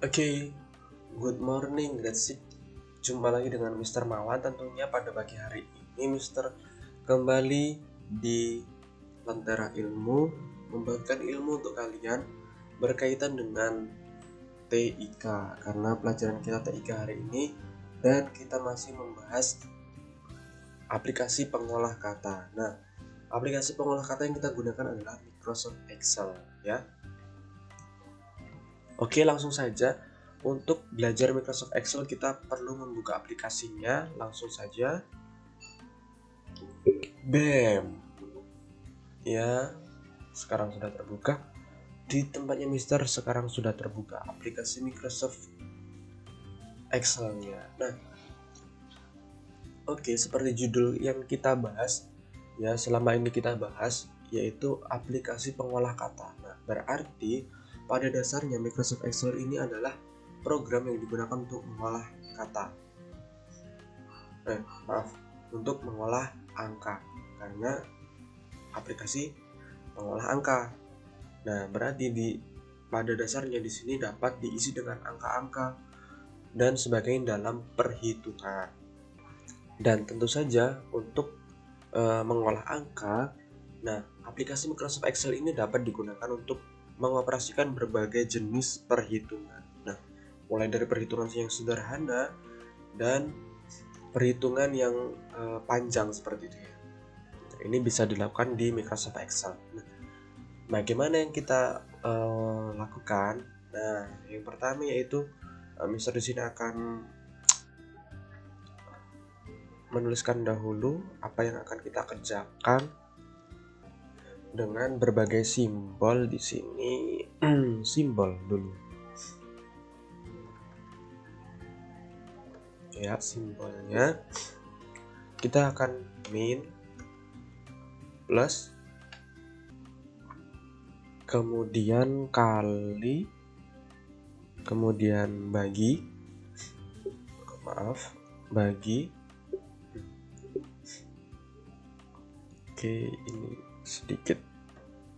Oke, good morning, that's it. Jumpa lagi dengan Mr. Mawan tentunya pada pagi hari ini. Mr. kembali di Lentera Ilmu, membagikan ilmu untuk kalian berkaitan dengan TIK, karena pelajaran kita TIK hari ini, dan kita masih membahas aplikasi pengolah kata. Nah, aplikasi pengolah kata yang kita gunakan adalah Microsoft Excel, ya. Oke, langsung saja. Untuk belajar Microsoft Excel kita perlu membuka aplikasinya. Langsung saja. BAM. Ya, sekarang sudah terbuka. Di tempatnya Mister sekarang sudah terbuka aplikasi Microsoft Excel-nya. Nah, oke, seperti judul yang kita bahas, ya selama ini kita bahas, yaitu aplikasi pengolah kata. Nah, berarti pada dasarnya Microsoft Excel ini adalah program yang digunakan untuk mengolah kata. Untuk mengolah angka, karena aplikasi pengolah angka. Nah, berarti pada dasarnya di sini dapat diisi dengan angka-angka dan sebagainya dalam perhitungan. Dan tentu saja untuk mengolah angka, nah aplikasi Microsoft Excel ini dapat digunakan untuk mengoperasikan berbagai jenis perhitungan. Nah, mulai dari perhitungan yang sederhana dan perhitungan yang panjang seperti itu ya. Ini bisa dilakukan di Microsoft Excel. Nah, bagaimana yang kita lakukan? Nah, yang pertama yaitu Mister di sini akan menuliskan dahulu apa yang akan kita kerjakan dengan berbagai simbol di sini. Simbol dulu. Ya, simbolnya kita akan min plus, kemudian kali, kemudian bagi, bagi. Oke, ini sedikit.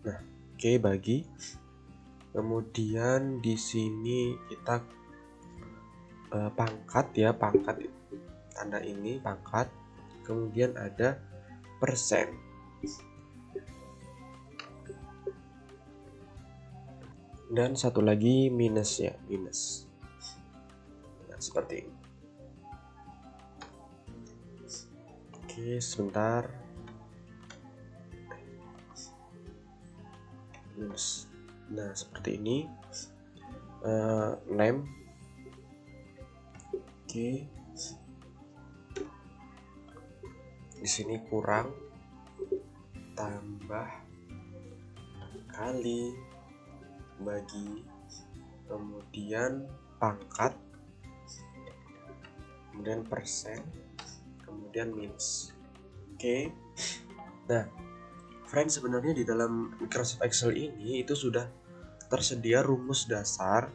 Nah, oke, bagi. Kemudian di sini kita pangkat ya, pangkat tanda ini pangkat. Kemudian ada persen. Dan satu lagi minus ya, minus. Nah, seperti ini. Oke, sebentar. Minus. Nah, seperti ini. Name. Oke. Di sini kurang, tambah, kali, bagi, kemudian pangkat, kemudian persen, kemudian minus. Oke. Nah, friends, sebenarnya di dalam Microsoft Excel ini itu sudah tersedia rumus dasar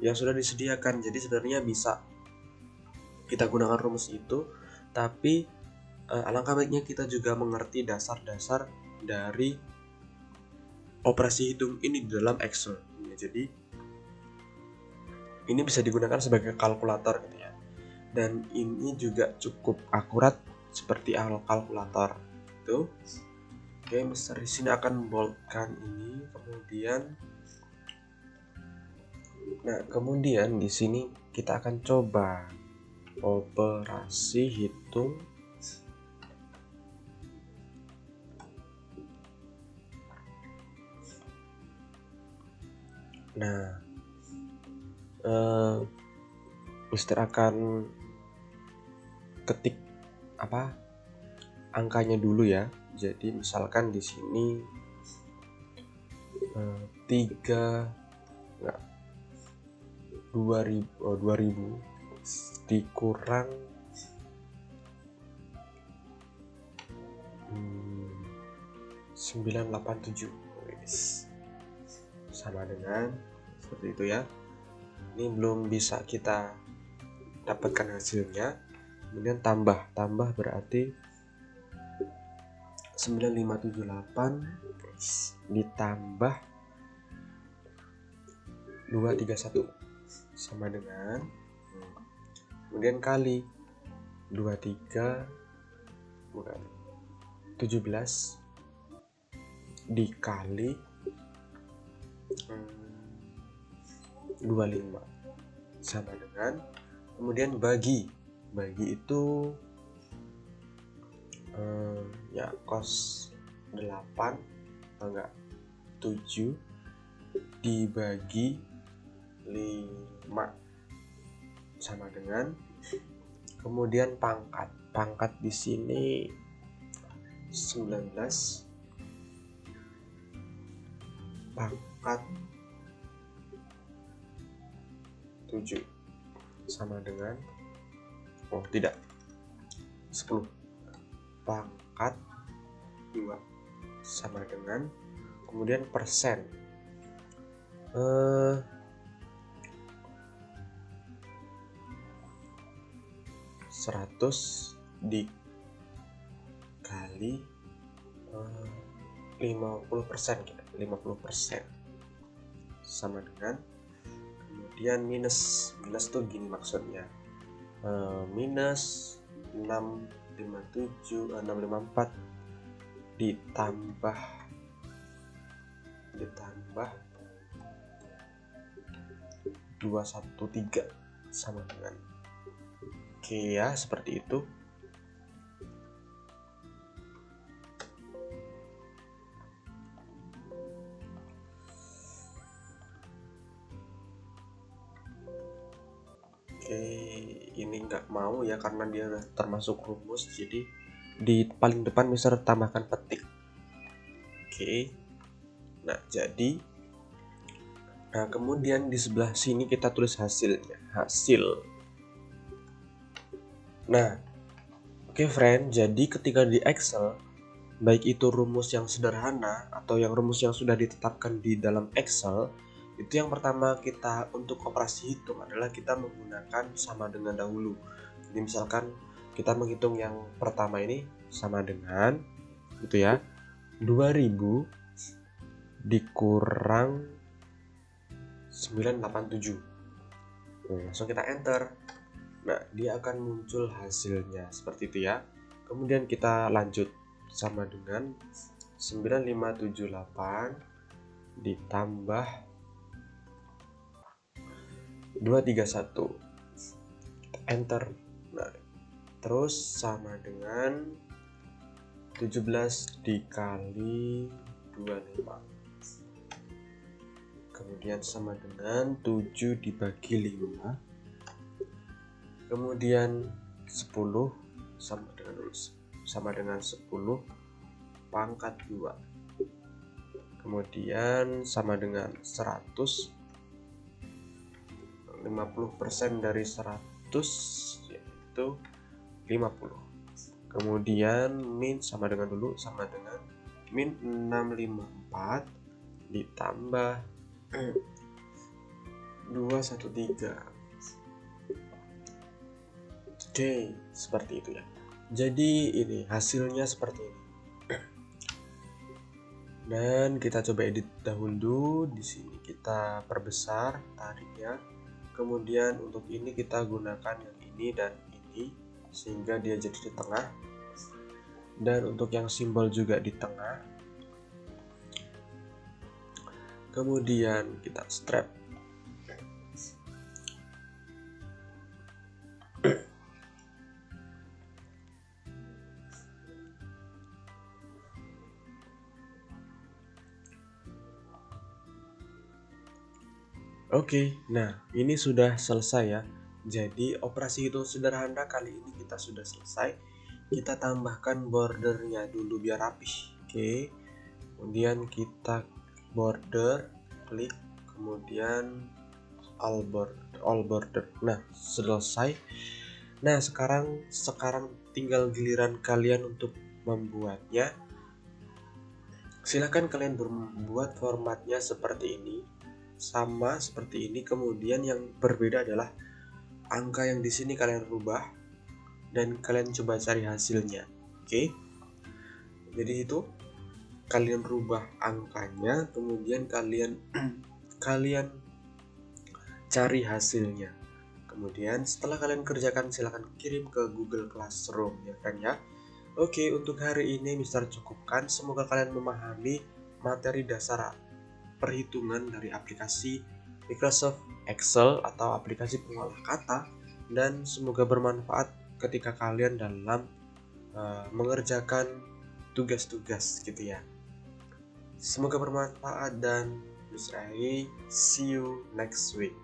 yang sudah disediakan. Jadi sebenarnya bisa kita gunakan rumus itu, tapi alangkah baiknya kita juga mengerti dasar-dasar dari operasi hitung ini di dalam Excel. Jadi ini bisa digunakan sebagai kalkulator gitu ya. Dan ini juga cukup akurat seperti kalkulator. Itu. Oke, Mister di sini akan boldkan ini, kemudian di sini kita akan coba operasi hitung. Nah, Mister akan ketik angkanya dulu ya. Jadi misalkan di sini 2000 dikurang 987 sama dengan seperti itu ya. Ini belum bisa kita dapatkan hasilnya. Kemudian tambah berarti 9578 ditambah 231. sama dengan kemudian kali 23 bukan 17 dikali 25 sama dengan kemudian bagi itu ya cos 8 enggak 7 dibagi 5 sama dengan kemudian pangkat di sini 19 pangkat 7 sama dengan 10 pangkat 2 sama dengan kemudian persen 100 dikali 50% 50% sama dengan kemudian minus tuh gini maksudnya minus 654 ditambah 213 sama dengan oke ya seperti itu. Oke, ini nggak mau ya karena dia udah termasuk rumus, jadi di paling depan Mister tambahkan petik. Oke, nah jadi kemudian di sebelah sini kita tulis hasilnya, hasil. Nah, oke friend, jadi ketika di Excel, baik itu rumus yang sederhana atau yang rumus yang sudah ditetapkan di dalam Excel, itu yang pertama kita untuk operasi hitung adalah kita menggunakan sama dengan dahulu. Jadi misalkan kita menghitung yang pertama ini sama dengan gitu ya 2000 dikurang 987. Langsung kita enter. Nah, dia akan muncul hasilnya seperti itu ya. Kemudian kita lanjut sama dengan 9578 ditambah 231 enter. Nah, terus sama dengan 17 dikali 25 kemudian sama dengan 7 dibagi 5 kemudian 10 sama dengan 10 pangkat 2 kemudian sama dengan 100 50% dari 100 yaitu 50. Kemudian min sama dengan min 654 ditambah 213. Oke, seperti itu ya. Jadi ini hasilnya seperti ini. Dan kita coba edit dahulu. Di sini kita perbesar tariknya. Kemudian untuk ini kita gunakan yang ini dan ini sehingga dia jadi di tengah. Dan untuk yang simbol juga di tengah. Kemudian kita strap. Oke, nah ini sudah selesai ya. Jadi operasi hitung sederhana kali ini kita sudah selesai. Kita tambahkan bordernya dulu biar rapih. Oke, kemudian kita border, klik, kemudian all border. Nah, selesai. Nah, sekarang tinggal giliran kalian untuk membuatnya. Silahkan kalian membuat formatnya seperti ini. Sama seperti ini, kemudian yang berbeda adalah angka yang di sini kalian rubah dan kalian coba cari hasilnya. Oke. Jadi itu kalian rubah angkanya, kemudian kalian cari hasilnya. Kemudian setelah kalian kerjakan, silahkan kirim ke Google Classroom ya kan ya. Oke, untuk hari ini Mister cukupkan. Semoga kalian memahami materi dasar perhitungan dari aplikasi Microsoft Excel atau aplikasi pengolah kata, dan semoga bermanfaat ketika kalian dalam mengerjakan tugas-tugas gitu ya. Semoga bermanfaat dan Mister see you next week.